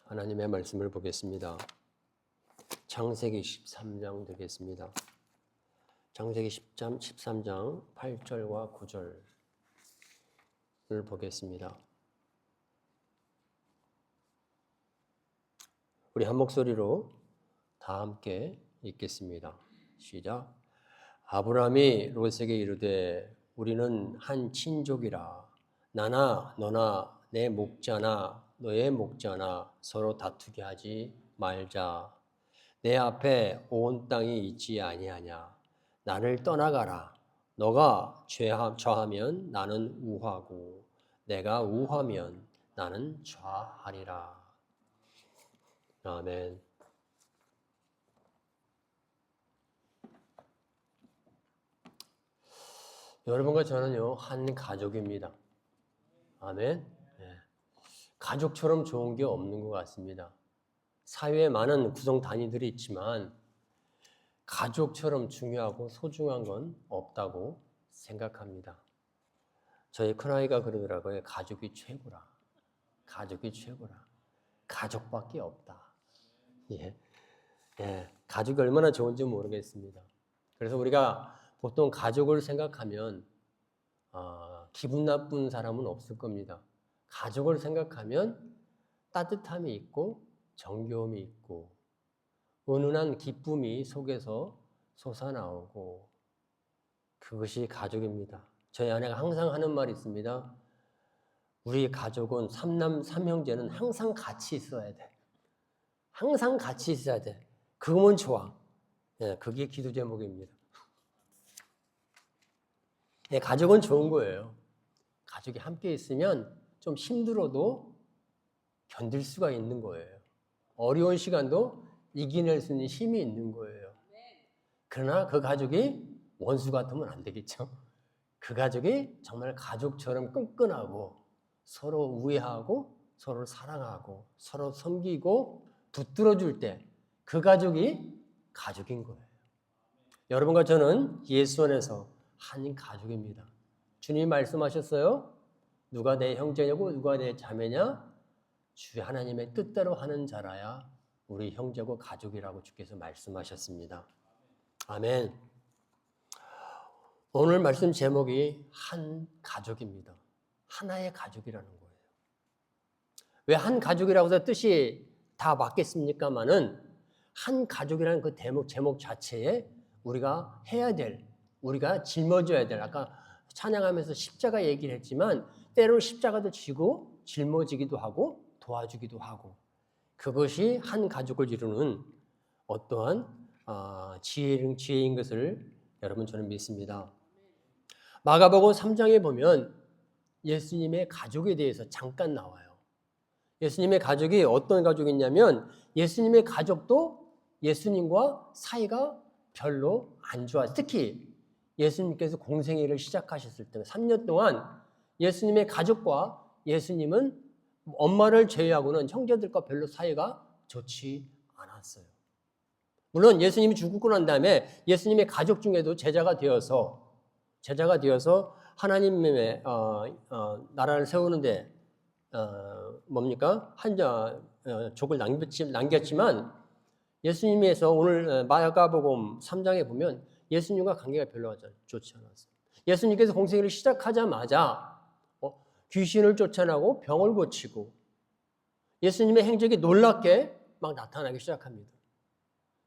하나님의 말씀을 보겠습니다. 창세기 13장 되겠습니다. 창세기 13장 8절과 9절을 보겠습니다. 우리 한 목소리로 다 함께 읽겠습니다. 시작. 아브라함이 롯에게 이르되 우리는 한 친족이라 나나 너나 내 목자나 너의 목자나 서로 다투게 하지 말자. 내 앞에 온 땅이 있지 아니하냐. 나를 떠나가라. 너가 좌하면 나는 우하고 내가 우하면 나는 좌하리라. 아멘. 여러분과 저는요 한 가족입니다. 아멘. 가족처럼 좋은 게 없는 것 같습니다. 사회에 많은 구성 단위들이 있지만 가족처럼 중요하고 소중한 건 없다고 생각합니다. 저희 큰아이가 그러더라고요. 가족이 최고라. 가족이 최고라. 가족밖에 없다. 가족이 얼마나 좋은지 모르겠습니다. 그래서 우리가 보통 가족을 생각하면 기분 나쁜 사람은 없을 겁니다. 가족을 생각하면 따뜻함이 있고 정겨움이 있고 은은한 기쁨이 속에서 솟아나오고 그것이 가족입니다. 저희 아내가 항상 하는 말이 있습니다. 우리 가족은 삼형제는 항상 같이 있어야 돼. 항상 같이 있어야 돼. 그거면 좋아. 그게 기도 제목입니다. 가족은 좋은 거예요. 가족이 함께 있으면 좀 힘들어도 견딜 수가 있는 거예요. 어려운 시간도 이겨낼 수 있는 힘이 있는 거예요. 그러나 그 가족이 원수 같으면 안 되겠죠. 그 가족이 정말 가족처럼 끈끈하고 서로 우애하고 서로 사랑하고 서로 섬기고 붙들어줄 때 그 가족이 가족인 거예요. 여러분과 저는 예수 안에서 한 가족입니다. 주님이 말씀하셨어요. 누가 내 형제냐고 누가 내 자매냐? 주 하나님의 뜻대로 하는 자라야 우리 형제고 가족이라고 주께서 말씀하셨습니다. 아멘. 오늘 말씀 제목이 한 가족입니다. 하나의 가족이라는 거예요. 왜 한 가족이라고 해서 뜻이 다 맞겠습니까마는 한 가족이라는 그 제목 자체에 우리가 해야 될, 우리가 짊어져야 될, 아까 찬양하면서 십자가 얘기를 했지만 때로는 십자가도 지고 짊어지기도 하고 도와주기도 하고 그것이 한 가족을 이루는 어떠한 지혜인 것을 여러분 저는 믿습니다. 마가복음 3장에 보면 예수님의 가족에 대해서 잠깐 나와요. 예수님의 가족이 어떤 가족이냐면 예수님의 가족도 예수님과 사이가 별로 안 좋았어요. 특히 예수님께서 공생애를 시작하셨을 때 3년 동안 예수님의 가족과 예수님은 엄마를 제외하고는 형제들과 별로 사이가 좋지 않았어요. 물론 예수님이 죽고 난 다음에 예수님의 가족 중에도 제자가 되어서 하나님의 나라를 세우는데 족을 남겼지만 예수님에서 오늘 마가복음 3장에 보면 예수님과 관계가 별로 좋지 않았어요. 예수님께서 공생애를 시작하자마자 귀신을 쫓아내고 병을 고치고 예수님의 행적이 놀랍게 막 나타나기 시작합니다.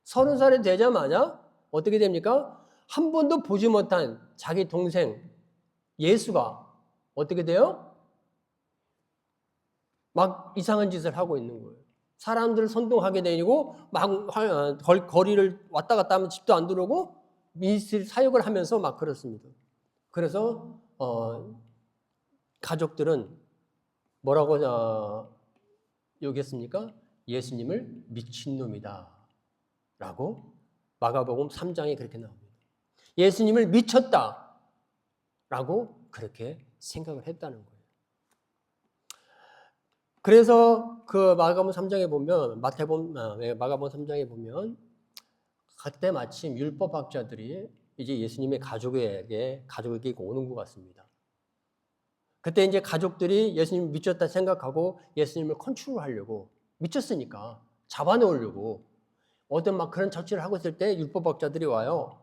30살이 되자마자 어떻게 됩니까? 한 번도 보지 못한 자기 동생 예수가 어떻게 돼요? 막 이상한 짓을 하고 있는 거예요. 사람들을 선동하게 되고 막 거리를 왔다 갔다 하면 집도 안 들어오고 미니스트리 사역을 하면서 막 그렇습니다. 그래서 가족들은 뭐라고 여겼습니까? 예수님을 미친놈이다 라고 마가복음 3장에 그렇게 나옵니다. 예수님을 미쳤다 라고 그렇게 생각을 했다는 거예요. 그래서 그 마가복음 3장에 보면 마가복음 3장에 보면 그때 마침 율법학자들이 이제 예수님의 가족에게 오는 것 같습니다. 그때 이제 가족들이 예수님을 미쳤다 생각하고 예수님을 컨트롤하려고 미쳤으니까 잡아놓으려고 어떤 막 그런 처치를 하고 있을 때 율법학자들이 와요.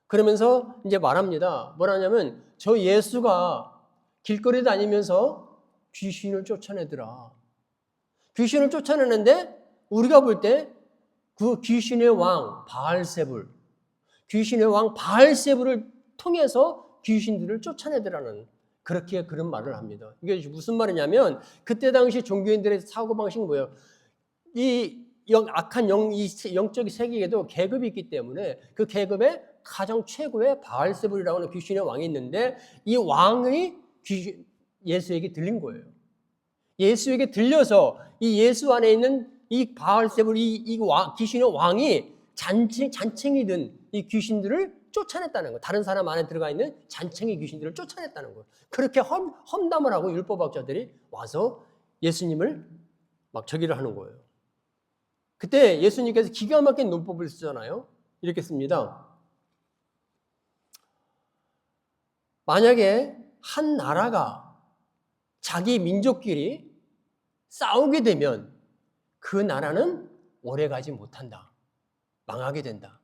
그러면서 이제 말합니다. 뭐라냐면 저 예수가 길거리 다니면서 귀신을 쫓아내더라. 귀신을 쫓아내는데 우리가 볼 때 그 귀신의 왕 바알세불, 귀신의 왕 바알세불을 통해서 귀신들을 쫓아내더라는 그렇게 그런 말을 합니다. 이게 무슨 말이냐면 그때 당시 종교인들의 사고방식은 뭐예요? 이 악한 이 영적 세계에도 계급이 있기 때문에 그 계급의 가장 최고의 바알세불이라고 하는 귀신의 왕이 있는데 이 왕이 예수에게 들린 거예요. 예수에게 들려서 이 예수 안에 있는 이 바알세불 귀신의 왕이 잔챙이 든 이 귀신들을 쫓아냈다는 거예요. 다른 사람 안에 들어가 있는 잔챙이 귀신들을 쫓아냈다는 거예요. 그렇게 험담을 하고 율법학자들이 와서 예수님을 막 저기를 하는 거예요. 그때 예수님께서 기가 막힌 논법을 쓰잖아요. 이렇게 씁니다. 만약에 한 나라가 자기 민족끼리 싸우게 되면 그 나라는 오래가지 못한다. 망하게 된다.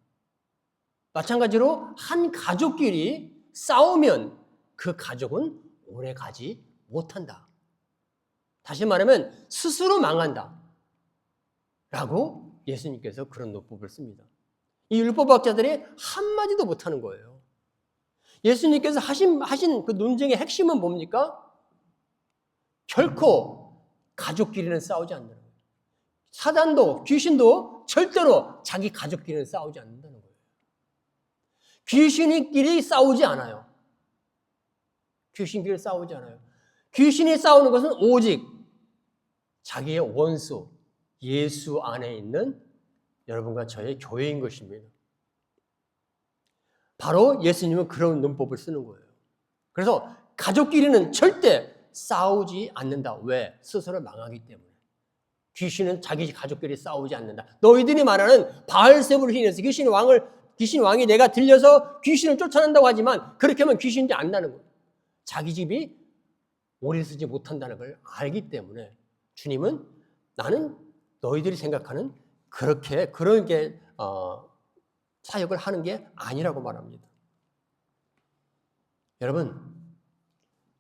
마찬가지로 한 가족끼리 싸우면 그 가족은 오래가지 못한다. 다시 말하면 스스로 망한다. 라고 예수님께서 그런 논법을 씁니다. 이 율법학자들이 한마디도 못하는 거예요. 예수님께서 하신 그 논쟁의 핵심은 뭡니까? 결코 가족끼리는 싸우지 않는다는 거예요. 사단도 귀신도 절대로 자기 가족끼리는 싸우지 않는다는 거예요. 귀신끼리 싸우지 않아요. 귀신끼리 싸우지 않아요. 귀신이 싸우는 것은 오직 자기의 원수, 예수 안에 있는 여러분과 저의 교회인 것입니다. 바로 예수님은 그런 논법을 쓰는 거예요. 그래서 가족끼리는 절대 싸우지 않는다. 왜? 스스로 망하기 때문에. 귀신은 자기 가족끼리 싸우지 않는다. 너희들이 말하는 바알세불을 인해서 귀신 왕이 내가 들려서 귀신을 쫓아낸다고 하지만 그렇게 하면 귀신인지 안다는 거예요. 자기 집이 오래 쓰지 못한다는 걸 알기 때문에 주님은 나는 너희들이 생각하는 그런 사역을 하는 게 아니라고 말합니다. 여러분,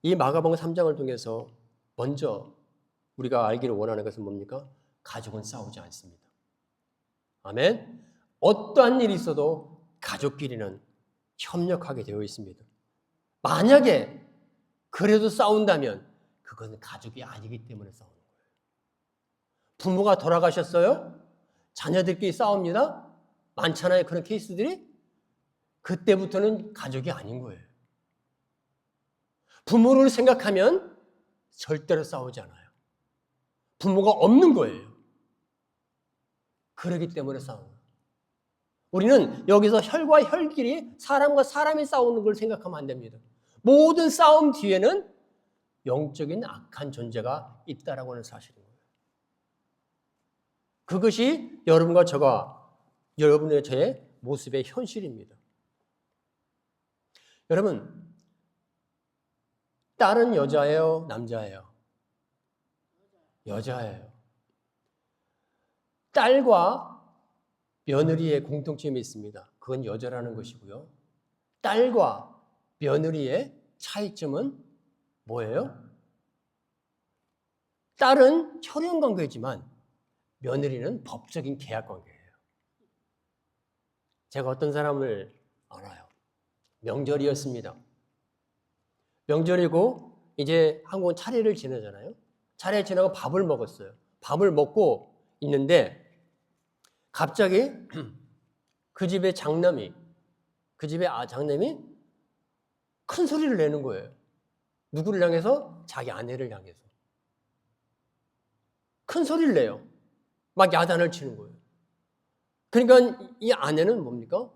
이 마가복음 3장을 통해서 먼저 우리가 알기를 원하는 것은 뭡니까? 가족은 싸우지 않습니다. 아멘. 어떠한 일이 있어도 가족끼리는 협력하게 되어 있습니다. 만약에 그래도 싸운다면 그것은 가족이 아니기 때문에 싸우는 거예요. 부모가 돌아가셨어요? 자녀들끼리 싸웁니다. 많잖아요, 그런 케이스들이. 그때부터는 가족이 아닌 거예요. 부모를 생각하면 절대로 싸우지 않아요. 부모가 없는 거예요. 그러기 때문에 싸우는 거예요. 우리는 여기서 혈과 혈끼리 사람과 사람이 싸우는 걸 생각하면 안 됩니다. 모든 싸움 뒤에는 영적인 악한 존재가 있다라고 하는 사실인 거예요. 그것이 여러분과 여러분의 저의 모습의 현실입니다. 여러분, 딸은 여자예요? 남자예요? 여자예요. 딸과 며느리의 공통점이 있습니다. 그건 여자라는 것이고요. 딸과 며느리의 차이점은 뭐예요? 딸은 혈연 관계지만 며느리는 법적인 계약 관계예요. 제가 어떤 사람을 알아요. 명절이었습니다. 명절이고 이제 한국은 차례를 지내잖아요. 차례 지나고 밥을 먹었어요. 밥을 먹고 있는데 갑자기 그 집의 장남이 큰 소리를 내는 거예요. 누구를 향해서? 자기 아내를 향해서. 큰 소리를 내요. 막 야단을 치는 거예요. 그러니까 이 아내는 뭡니까?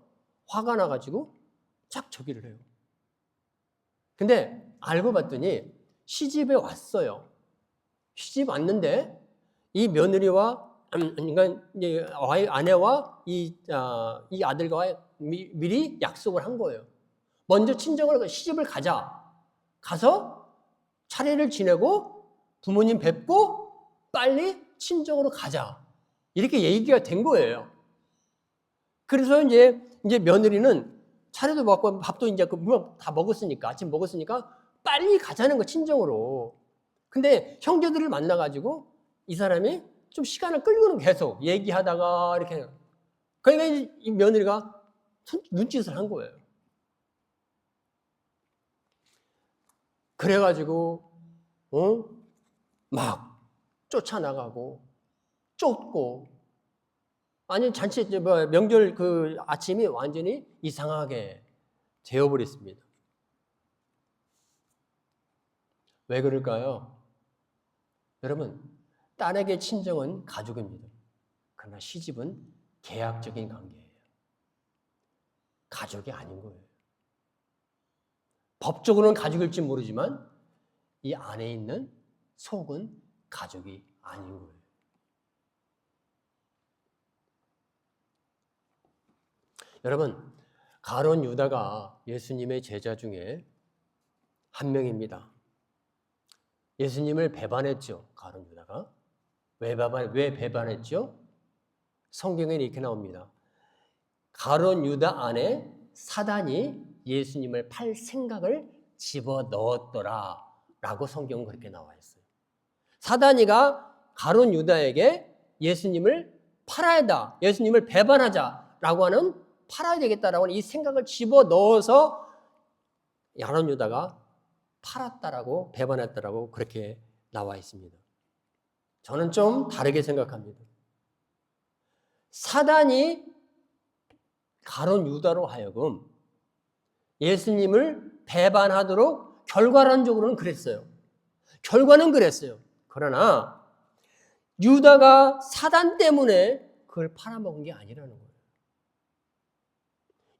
화가 나가지고 쫙 저기를 해요. 근데 알고 봤더니 시집에 왔어요. 시집 왔는데 이 며느리와 그러니까 아내와 이 아들과 미리 약속을 한 거예요. 먼저 시집을 가자. 가서 차례를 지내고 부모님 뵙고 빨리 친정으로 가자. 이렇게 얘기가 된 거예요. 그래서 이제 며느리는 차례도 받고 밥도 이제 다 먹었으니까, 아침 먹었으니까 빨리 가자는 거, 친정으로. 근데 형제들을 만나가지고 이 사람이 좀 시간을 끌고는 계속 얘기하다가 이렇게. 그러니까 이 며느리가 눈짓을 한 거예요. 그래가지고, 막 쫓아나가고, 쫓고, 아니, 잔치, 명절 그 아침이 완전히 이상하게 되어버렸습니다. 왜 그럴까요? 여러분, 딸에게 친정은 가족입니다. 그러나 시집은 계약적인 관계예요. 가족이 아닌 거예요. 법적으로는 가족일지 모르지만 이 안에 있는 속은 가족이 아닌 거예요. 여러분, 가룟 유다가 예수님의 제자 중에 한 명입니다. 예수님을 배반했죠. 가룟 유다가. 왜 배반했죠? 성경에 이렇게 나옵니다. 가룟 유다 안에 사단이 예수님을 팔 생각을 집어넣었더라 라고 성경은 그렇게 나와 있어요. 사단이가 가룟 유다에게 예수님을 팔아야 한다, 예수님을 배반하자라고 하는, 팔아야 되겠다라고 하는 이 생각을 집어넣어서 가룟 유다가 팔았다라고, 배반했다라고 그렇게 나와 있습니다. 저는 좀 다르게 생각합니다. 사단이 가룟 유다로 하여금 예수님을 배반하도록 결과론적으로는 그랬어요. 결과는 그랬어요. 그러나 유다가 사단 때문에 그걸 팔아먹은 게 아니라는 거예요.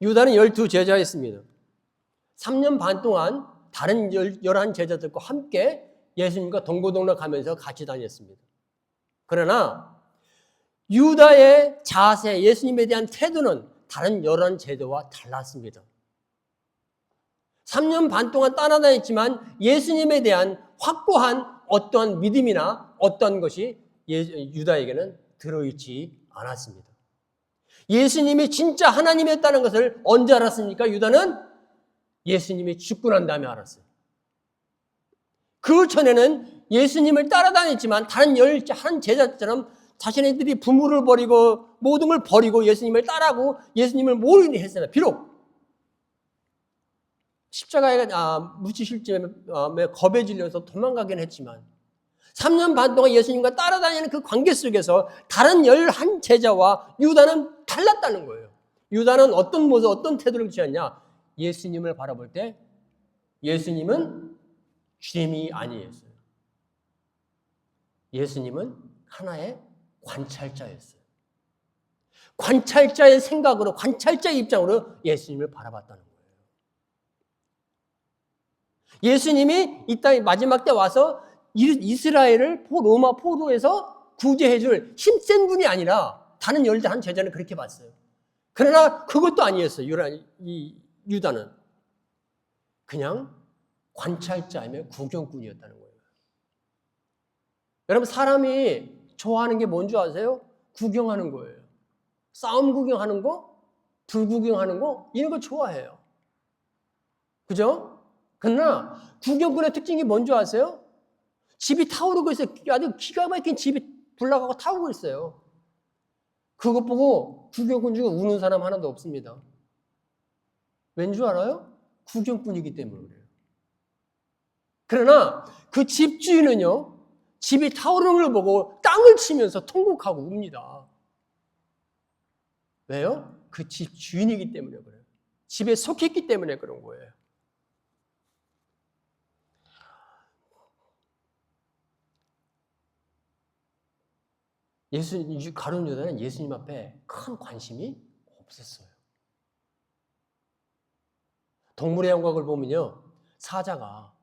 유다는 12제자였습니다. 3년 반 동안 다른 11제자들과 함께 예수님과 동고동락하면서 같이 다녔습니다. 그러나 유다의 자세, 예수님에 대한 태도는 다른 11제자와 달랐습니다. 3년 반 동안 따라다녔지만 예수님에 대한 확고한 어떠한 믿음이나 어떤 것이 유다에게는 들어있지 않았습니다. 예수님이 진짜 하나님이었다는 것을 언제 알았습니까? 유다는 예수님이 죽고 난 다음에 알았어요. 그 전에는 예수님을 따라다녔지만 다른 11 제자처럼 자신들이 부모를 버리고 모든 걸 버리고 예수님을 따라하고 예수님을 모르게 했습니다. 비록 십자가에 묻히실 즈음에 겁에 질려서 도망가긴 했지만 3년 반 동안 예수님과 따라다니는 그 관계 속에서 다른 11 제자와 유다는 달랐다는 거예요. 유다는 어떤 모습, 어떤 태도를 취했냐? 예수님을 바라볼 때 예수님은 주님이 아니었어요. 예수님은 하나의 관찰자였어요. 관찰자의 생각으로, 관찰자의 입장으로 예수님을 바라봤다는 거예요. 예수님이 이 땅에 마지막 때 와서 이스라엘을 로마 포로에서 구제해줄 힘센 분이 아니라 다른 11 제자는 그렇게 봤어요. 그러나 그것도 아니었어요. 유다는 그냥 관찰자이며 구경꾼이었다는 거예요. 여러분, 사람이 좋아하는 게 뭔지 아세요? 구경하는 거예요. 싸움 구경하는 거, 불 구경하는 거, 이런 거 좋아해요. 그죠? 그러나 구경꾼의 특징이 뭔지 아세요? 집이 타오르고 있어요. 아주 기가 막힌 집이 불나가고 타오르고 있어요. 그것 보고 구경꾼 중에 우는 사람 하나도 없습니다. 왠 줄 알아요? 구경꾼이기 때문에 그래요. 그러나 그 집주인은요, 집이 타오르는 걸 보고 땅을 치면서 통곡하고 웁니다. 왜요? 그 집 주인이기 때문에 그래요. 집에 속했기 때문에 그런 거예요. 가룟 유다는 예수님 앞에 큰 관심이 없었어요. 동물의 영광을 보면요, 사자가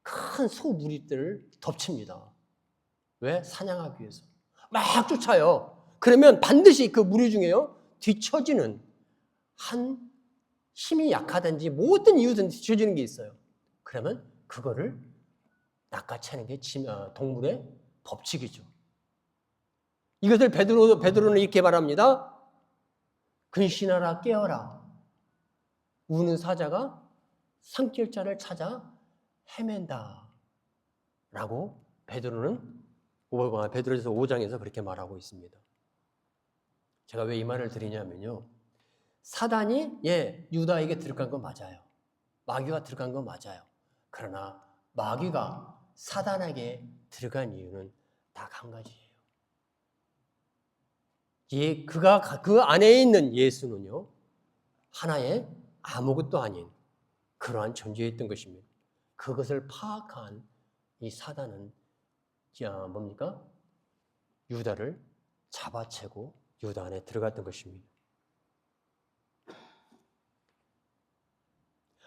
큰 소 무리들을 덮칩니다. 왜? 사냥하기 위해서. 막 쫓아요. 그러면 반드시 그 무리 중에요, 뒤처지는 한 힘이 약하든지 모든 이유든 뒤처지는 게 있어요. 그러면 그거를 낚아채는 게 동물의 법칙이죠. 이것을 베드로는 이렇게 말합니다. 근신하라 깨어라. 우는 사자가 삼킬자를 찾아 헤맨다. 라고 베드로전서 5장에서 그렇게 말하고 있습니다. 제가 왜 이 말을 드리냐면요. 사단이 유다에게 들어간 건 맞아요. 마귀가 들어간 건 맞아요. 그러나 마귀가 사단에게 들어간 이유는 딱 한 가지예요. 그 안에 있는 예수는요, 하나의 아무것도 아닌 그러한 존재였던 것입니다. 그것을 파악한 이 사단은 뭡니까? 유다를 잡아채고 유다 안에 들어갔던 것입니다.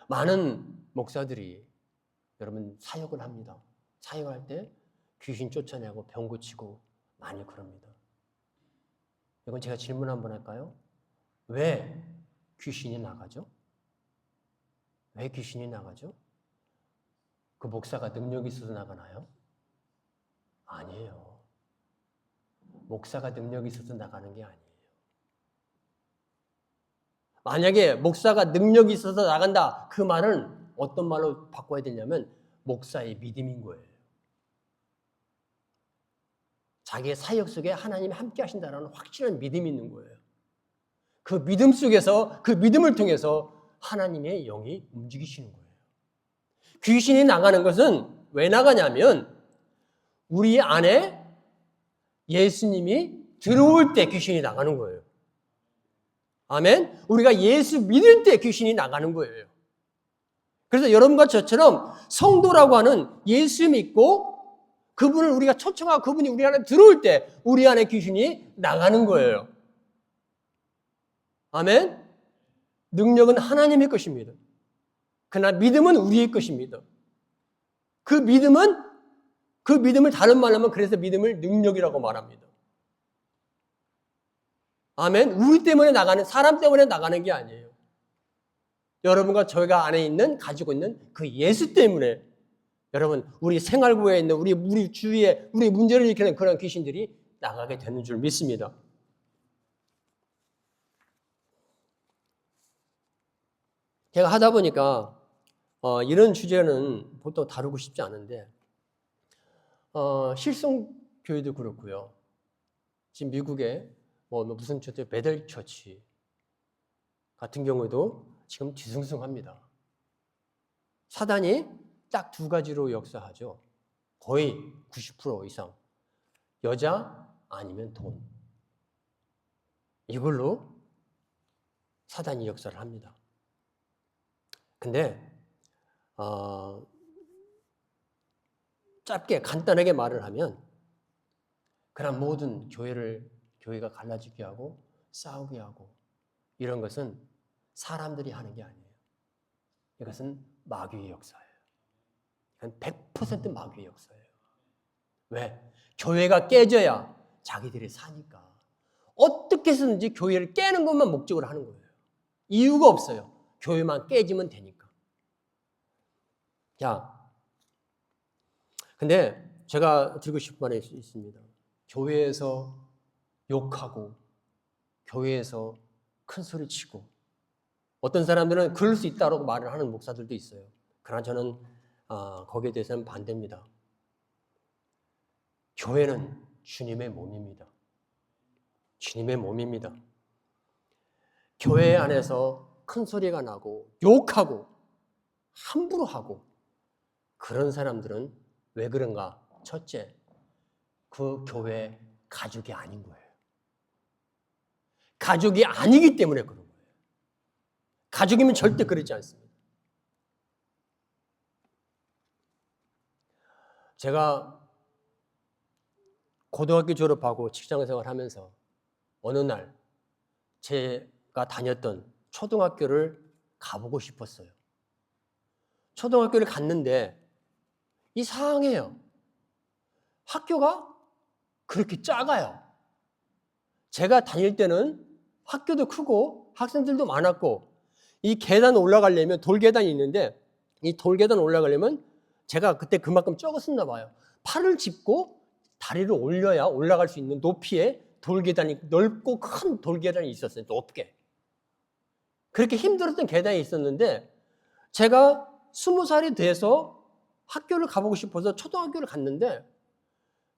많은 목사들이 여러분 사역을 합니다. 사역을 할 때 귀신 쫓아내고 병 고치고 많이 그럽니다. 이건 제가 질문 한번 할까요? 왜 귀신이 나가죠? 왜 귀신이 나가죠? 그 목사가 능력이 있어서 나가나요? 아니에요. 목사가 능력이 있어서 나가는 게 아니에요. 만약에 목사가 능력이 있어서 나간다, 그 말은 어떤 말로 바꿔야 되냐면 목사의 믿음인 거예요. 자기의 사역 속에 하나님이 함께 하신다는 확실한 믿음이 있는 거예요. 그 믿음 속에서, 그 믿음을 통해서 하나님의 영이 움직이시는 거예요. 귀신이 나가는 것은 왜 나가냐면 우리 안에 예수님이 들어올 때 귀신이 나가는 거예요. 아멘? 우리가 예수 믿을 때 귀신이 나가는 거예요. 그래서 여러분과 저처럼 성도라고 하는 예수 믿고 그분을 우리가 초청하고 그분이 우리 안에 들어올 때 우리 안에 귀신이 나가는 거예요. 아멘? 능력은 하나님의 것입니다. 그러나 믿음은 우리의 것입니다. 그 믿음을 다른 말로 하면 그래서 믿음을 능력이라고 말합니다. 아멘? 우리 때문에 나가는, 사람 때문에 나가는 게 아니에요. 여러분과 저희가 안에 있는, 가지고 있는 그 예수 때문에 여러분, 우리 생활구에 있는 우리 주위에 우리 문제를 일으키는 그런 귀신들이 나가게 되는 줄 믿습니다. 제가 하다 보니까 이런 주제는 보통 다루고 싶지 않은데 실성교회도 그렇고요. 지금 미국에 무슨 처치, 베델 처치 같은 경우에도 지금 뒤숭숭합니다. 사단이 딱 두 가지로 역사하죠. 거의 90% 이상. 여자 아니면 돈. 이걸로 사단이 역사를 합니다. 근데 짧게 간단하게 말을 하면 그런 모든 교회가 갈라지게 하고 싸우게 하고 이런 것은 사람들이 하는 게 아니에요. 이것은 마귀의 역사예요. 이건 100% 마귀의 역사예요. 왜? 교회가 깨져야 자기들이 사니까 어떻게 해서든지 교회를 깨는 것만 목적으로 하는 거예요. 이유가 없어요. 교회만 깨지면 되니까. 자, 근데 제가 드리고 싶은 말이 있습니다. 교회에서 욕하고 교회에서 큰 소리 치고 어떤 사람들은 그럴 수 있다고 말을 하는 목사들도 있어요. 그러나 저는 거기에 대해서는 반대입니다. 교회는 주님의 몸입니다. 주님의 몸입니다. 교회 안에서 큰 소리가 나고 욕하고 함부로 하고 그런 사람들은 왜 그런가? 첫째, 그 교회 가족이 아닌 거예요. 가족이 아니기 때문에 그런 거예요. 가족이면 절대 그러지 않습니다. 제가 고등학교 졸업하고 직장생활 하면서 어느 날 제가 다녔던 초등학교를 가보고 싶었어요. 초등학교를 갔는데 이상해요. 학교가 그렇게 작아요. 제가 다닐 때는 학교도 크고 학생들도 많았고 이 계단 올라가려면 돌계단이 있는데 이 돌계단 올라가려면 제가 그때 그만큼 적었었나 봐요. 팔을 짚고 다리를 올려야 올라갈 수 있는 높이의 돌계단이, 넓고 큰 돌계단이 있었어요. 높게. 그렇게 힘들었던 계단이 있었는데 제가 20살이 돼서 학교를 가보고 싶어서 초등학교를 갔는데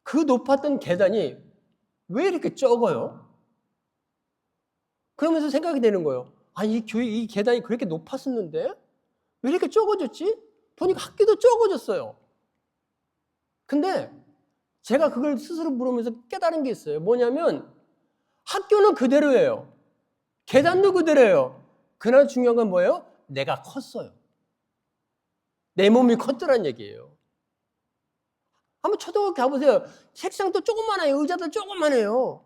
그 높았던 계단이 왜 이렇게 적어요? 그러면서 생각이 되는 거예요. 아, 이 교회, 이 계단이 그렇게 높았었는데 왜 이렇게 적어졌지? 보니까 학교도 적어졌어요. 근데 제가 그걸 스스로 물으면서 깨달은 게 있어요. 뭐냐면 학교는 그대로예요. 계단도 그대로예요. 그러나 중요한 건 뭐예요? 내가 컸어요. 내 몸이 컸더란 얘기예요. 한번 초등학교 가보세요. 책상도 조그만해요. 의자도 조그만해요.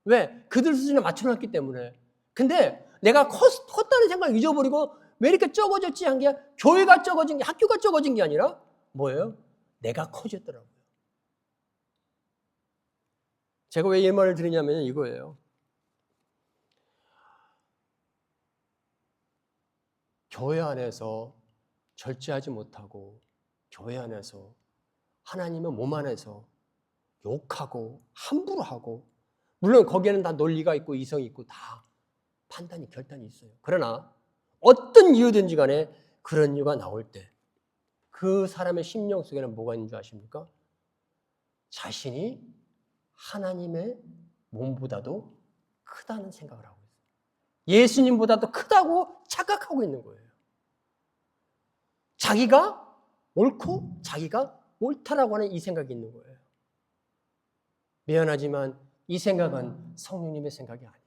왜? 그들 수준에 맞춰놨기 때문에. 근데 내가 컸다는 생각을 잊어버리고 왜 이렇게 적어졌지 한 게 교회가 적어진 게, 학교가 적어진 게 아니라 뭐예요? 내가 커졌더라고요. 제가 왜 이 말을 드리냐면 이거예요. 교회 안에서 절제하지 못하고 교회 안에서 하나님의 몸 안에서 욕하고 함부로 하고, 물론 거기에는 다 논리가 있고 이성이 있고 다 판단이 결단이 있어요. 그러나 어떤 이유든지 간에 그런 이유가 나올 때 그 사람의 심령 속에는 뭐가 있는 줄 아십니까? 자신이 하나님의 몸보다도 크다는 생각을 하고 있어요. 예수님보다도 크다고 착각하고 있는 거예요. 자기가 옳고 자기가 옳다라고 하는 이 생각이 있는 거예요. 미안하지만 이 생각은 성령님의 생각이 아니에요.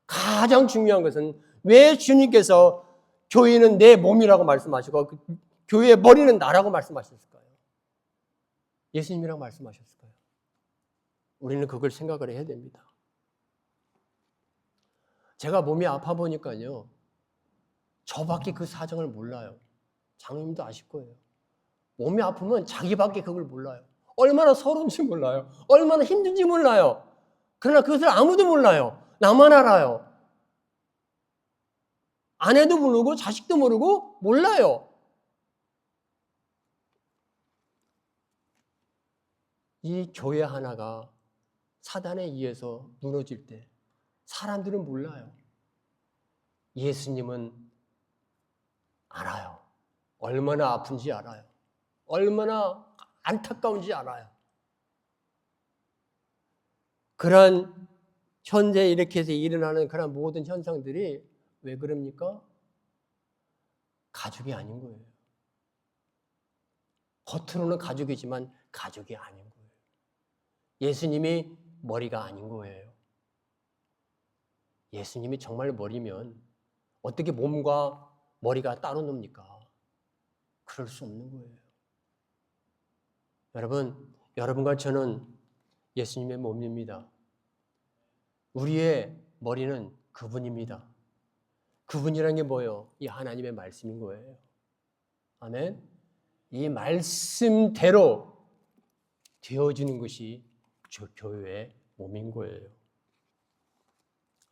가장 중요한 것은 왜 주님께서 교회는 내 몸이라고 말씀하시고 교회의 머리는 나라고 말씀하셨을까요? 예수님이라고 말씀하셨을까요? 우리는 그걸 생각을 해야 됩니다. 제가 몸이 아파 보니까요, 저밖에 그 사정을 몰라요. 장로님도 아실 거예요. 몸이 아프면 자기밖에 그걸 몰라요. 얼마나 서러운지 몰라요. 얼마나 힘든지 몰라요. 그러나 그것을 아무도 몰라요. 나만 알아요. 아내도 모르고 자식도 모르고 몰라요. 이 교회 하나가 사단에 의해서 무너질 때 사람들은 몰라요. 예수님은 알아요. 얼마나 아픈지 알아요. 얼마나 안타까운지 알아요. 그런 현재 이렇게 해서 일어나는 그런 모든 현상들이 왜 그럽니까? 가족이 아닌 거예요. 겉으로는 가족이지만 가족이 아닌 거예요. 예수님이 머리가 아닌 거예요. 예수님이 정말 머리면 어떻게 몸과 머리가 따로 놉니까? 그럴 수 없는 거예요. 여러분, 여러분과 저는 예수님의 몸입니다. 우리의 머리는 그분입니다. 그분이라는 게 뭐예요? 이 하나님의 말씀인 거예요. 아멘. 이 말씀대로 되어지는 것이 저 교회의 몸인 거예요.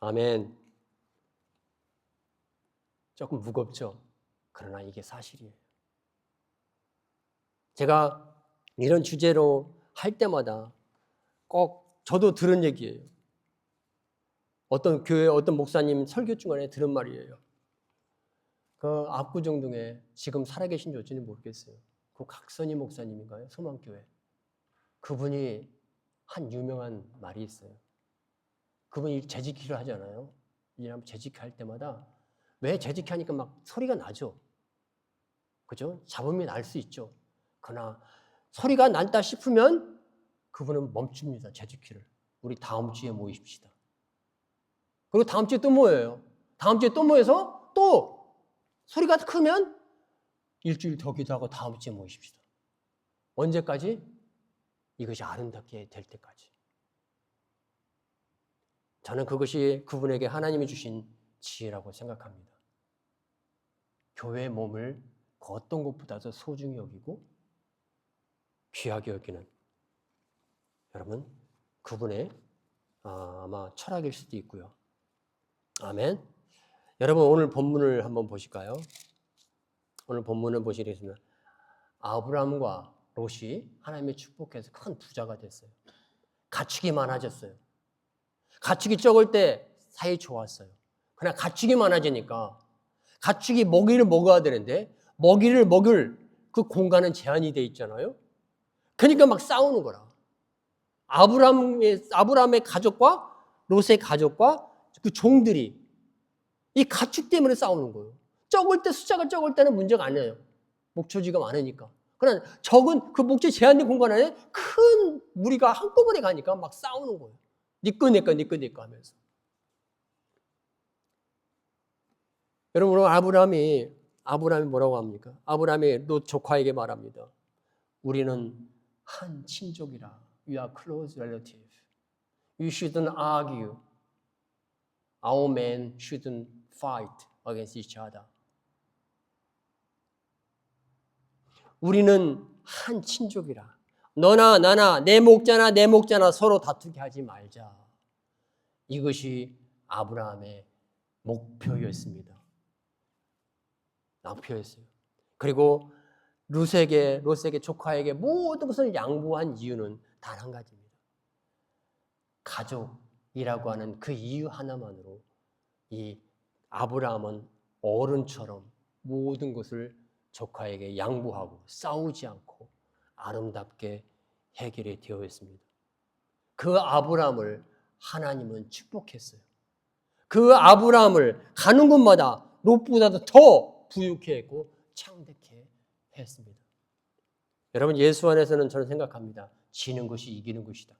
아멘. 조금 무겁죠? 그러나 이게 사실이에요. 제가 이런 주제로 할 때마다 꼭 저도 들은 얘기예요. 어떤 교회 어떤 목사님 설교 중간에 들은 말이에요. 그 압구정동에 지금 살아계신지 어쩐지 모르겠어요. 그 각선희 목사님인가요? 소망교회. 그분이 한 유명한 말이 있어요. 그분이 재직기를 하잖아요. 재직기 할 때마다 왜 재직기 하니까 막 소리가 나죠. 그죠? 잡음이 날 수 있죠. 그러나 소리가 난다 싶으면 그분은 멈춥니다. 재직기를. 우리 다음 주에 모이십시다. 그리고 다음 주에 또 모여요. 다음 주에 또 모여서 또 소리가 크면 일주일 더 기도하고 다음 주에 모이십시다. 언제까지? 이것이 아름답게 될 때까지. 저는 그것이 그분에게 하나님이 주신 지혜라고 생각합니다. 교회의 몸을 그 어떤 것보다도 소중히 여기고 귀하게 여기는 여러분, 그분의 아마 철학일 수도 있고요. 아멘. 여러분, 오늘 본문을 한번 보실까요? 오늘 본문을 보시겠습니다. 아브라함과 롯이 하나님의 축복해서 큰 부자가 됐어요. 가축이 많아졌어요. 가축이 적을 때 사이 좋았어요. 그러나 가축이 많아지니까 가축이 먹이를 먹어야 되는데 먹이를 먹을 그 공간은 제한이 돼 있잖아요. 그러니까 막 싸우는 거라. 아브라함의 가족과 롯의 가족과 그 종들이 이 가축 때문에 싸우는 거예요. 적을 때 숫자가 적을 때는 문제가 아니에요. 목초지가 많으니까. 그러나 적은 그 목초 제한된 공간 안에 큰 무리가 한꺼번에 가니까 막 싸우는 거예요. 니꺼 내꺼 니꺼 내꺼 하면서. 여러분 오늘 아브라함이 뭐라고 합니까? 아브라함이 롯 조카에게 말합니다. 우리는 한 친족이라. We are close relative. You shouldn't argue. Our men shouldn't fight against each other. 우리는 한 친족이라. 너나 나나 내 목자나 서로 다투게 하지 말자. 이것이 아브라함의 목표였습니다. 목표였어요. 그리고 롯에게 조카에게 모든 것을 양보한 이유는 단 한 가지입니다. 가족이라고 하는 그 이유 하나만으로 이 아브라함은 어른처럼 모든 것을 조카에게 양보하고 싸우지 않고 아름답게 해결이 되어 있습니다. 그 아브라함을 하나님은 축복했어요. 그 아브라함을 가는 곳마다 롯보다도 더 부유케 했고 창대케 했습니다. 여러분 예수 안에서는 저는 생각합니다. 지는 것이 이기는 것이다.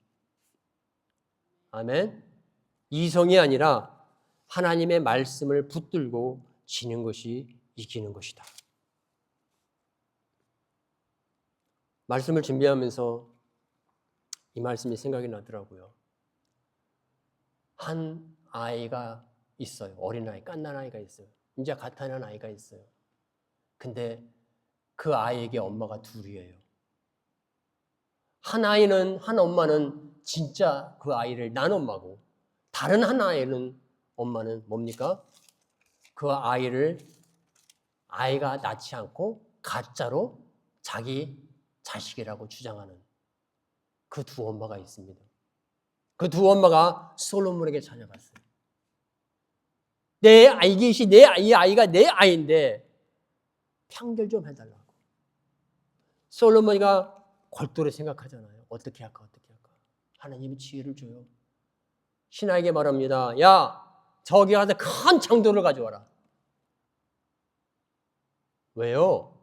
아멘. 이성이 아니라 하나님의 말씀을 붙들고 지는 것이 이기는 것이다. 말씀을 준비하면서 이 말씀이 생각이 나더라고요. 한 아이가 있어요. 어린아이, 갓난아이가 있어요. 이제 갓 태어난 아이가 있어요. 근데 그 아이에게 엄마가 둘이에요. 한 엄마는 진짜 그 아이를 낳은 엄마고, 다른 한 엄마는 뭡니까? 그 아이가 낳지 않고 가짜로 자기 자식이라고 주장하는 그 두 엄마가 있습니다. 그 두 엄마가 솔로몬에게 찾아갔어요. 이 아이가 내 아이인데 판결 좀 해달라고. 솔로몬이가 골똘히 생각하잖아요. 어떻게 할까? 하나님이 지혜를 줘요. 신하에게 말합니다. 야, 저기 가서 큰 창돌을 가져와라. 왜요?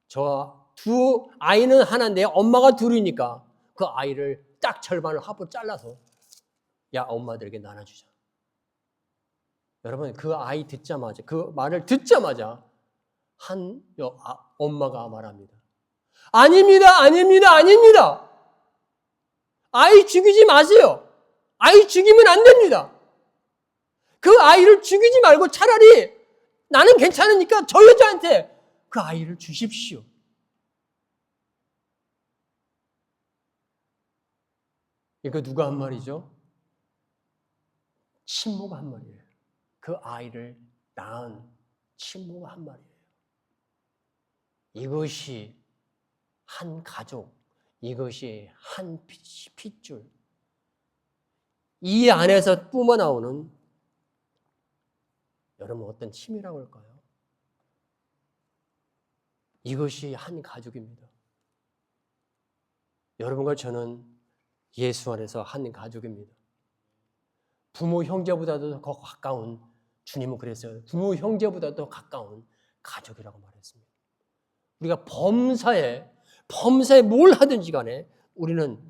저 두 아이는 하나인데 엄마가 둘이니까 그 아이를 딱 절반을 하고 잘라서 야, 엄마들에게 나눠주자. 여러분 그 말을 듣자마자 엄마가 말합니다. 아닙니다. 아이 죽이지 마세요. 아이 죽이면 안 됩니다. 그 아이를 죽이지 말고 차라리 나는 괜찮으니까 저 여자한테 그 아이를 주십시오. 이거 누가 한 말이죠? 친모가 한 말이에요. 그 아이를 낳은 친모가 한 말이에요. 이것이 한 가족, 이것이 한 핏줄. 이 안에서 뿜어나오는 여러분 어떤 힘이라고 할까요? 이것이 한 가족입니다. 여러분과 저는 예수 안에서 한 가족입니다. 부모 형제보다도 더 가까운, 주님은 그랬어요. 부모 형제보다 더 가까운 가족이라고 말했습니다. 우리가 범사에 뭘 하든지 간에 우리는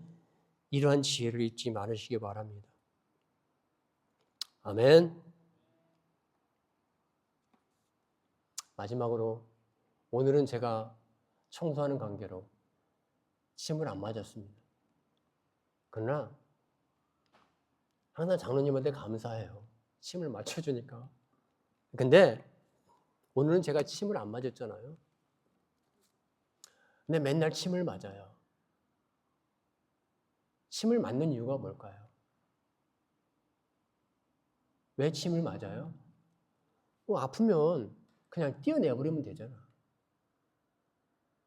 이러한 지혜를 잊지 말으시기 바랍니다. 아멘. 마지막으로 오늘은 제가 청소하는 관계로 침을 안 맞았습니다. 그러나 항상 장로님한테 감사해요. 침을 맞춰주니까. 근데 오늘은 제가 침을 안 맞았잖아요. 근데 맨날 침을 맞아요. 침을 맞는 이유가 뭘까요? 왜 침을 맞아요? 아프면 그냥 띄어내버리면 되잖아.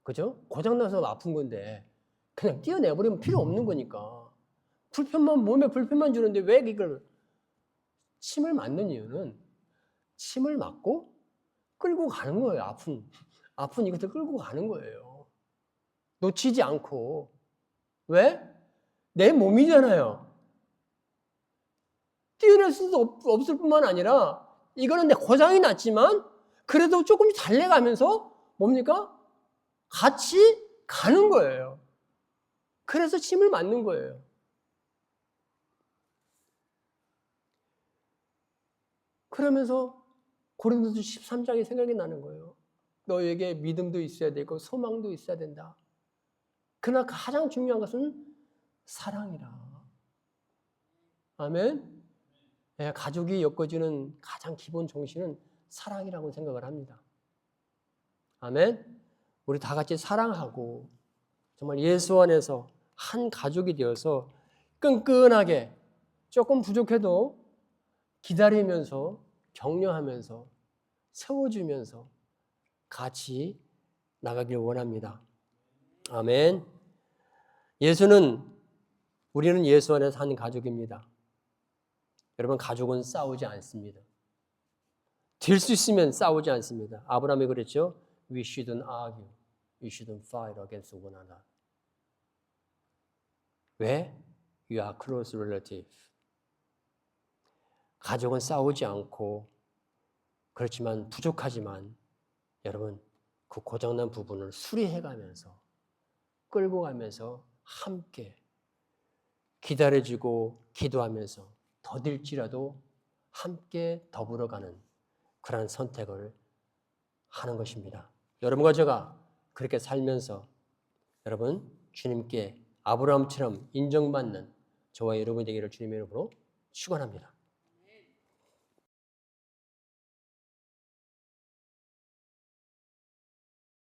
그죠? 고장나서 아픈 건데 그냥 떼어내버리면 필요 없는 거니까. 몸에 불편만 주는데 왜 이걸 침을 맞는 이유는 침을 맞고 끌고 가는 거예요. 아픈 이것들 끌고 가는 거예요. 놓치지 않고. 왜? 내 몸이잖아요. 떼어낼 수도 없을 뿐만 아니라 이거는 내 고장이 났지만 그래도 조금씩 달래가면서 뭡니까? 같이 가는 거예요. 그래서 침을 맞는 거예요. 그러면서 고린도서 13장이 생각이 나는 거예요. 너에게 믿음도 있어야 되고 소망도 있어야 된다. 그러나 가장 중요한 것은 사랑이라. 아멘. 가족이 엮어주는 가장 기본 정신은 사랑이라고 생각을 합니다. 아멘. 우리 다 같이 사랑하고 정말 예수 안에서 한 가족이 되어서 끈끈하게 조금 부족해도 기다리면서 격려하면서 세워주면서 같이 나가길 원합니다. 아멘. 우리는 예수 안에서 한 가족입니다. 여러분, 가족은 싸우지 않습니다. 될 수 있으면 싸우지 않습니다. 아브라함이 그랬죠. We shouldn't argue. We shouldn't fight against one another. 왜? You are close relative. 가족은 싸우지 않고 그렇지만 부족하지만 여러분 그 고장난 부분을 수리해가면서 끌고 가면서 함께 기다려주고 기도하면서 더딜지라도 함께 더불어가는 그런 선택을 하는 것입니다. 여러분과 제가 그렇게 살면서 여러분 주님께 아브라함처럼 인정받는 저와 여러분이 되기를 주님의 이름으로 축원합니다.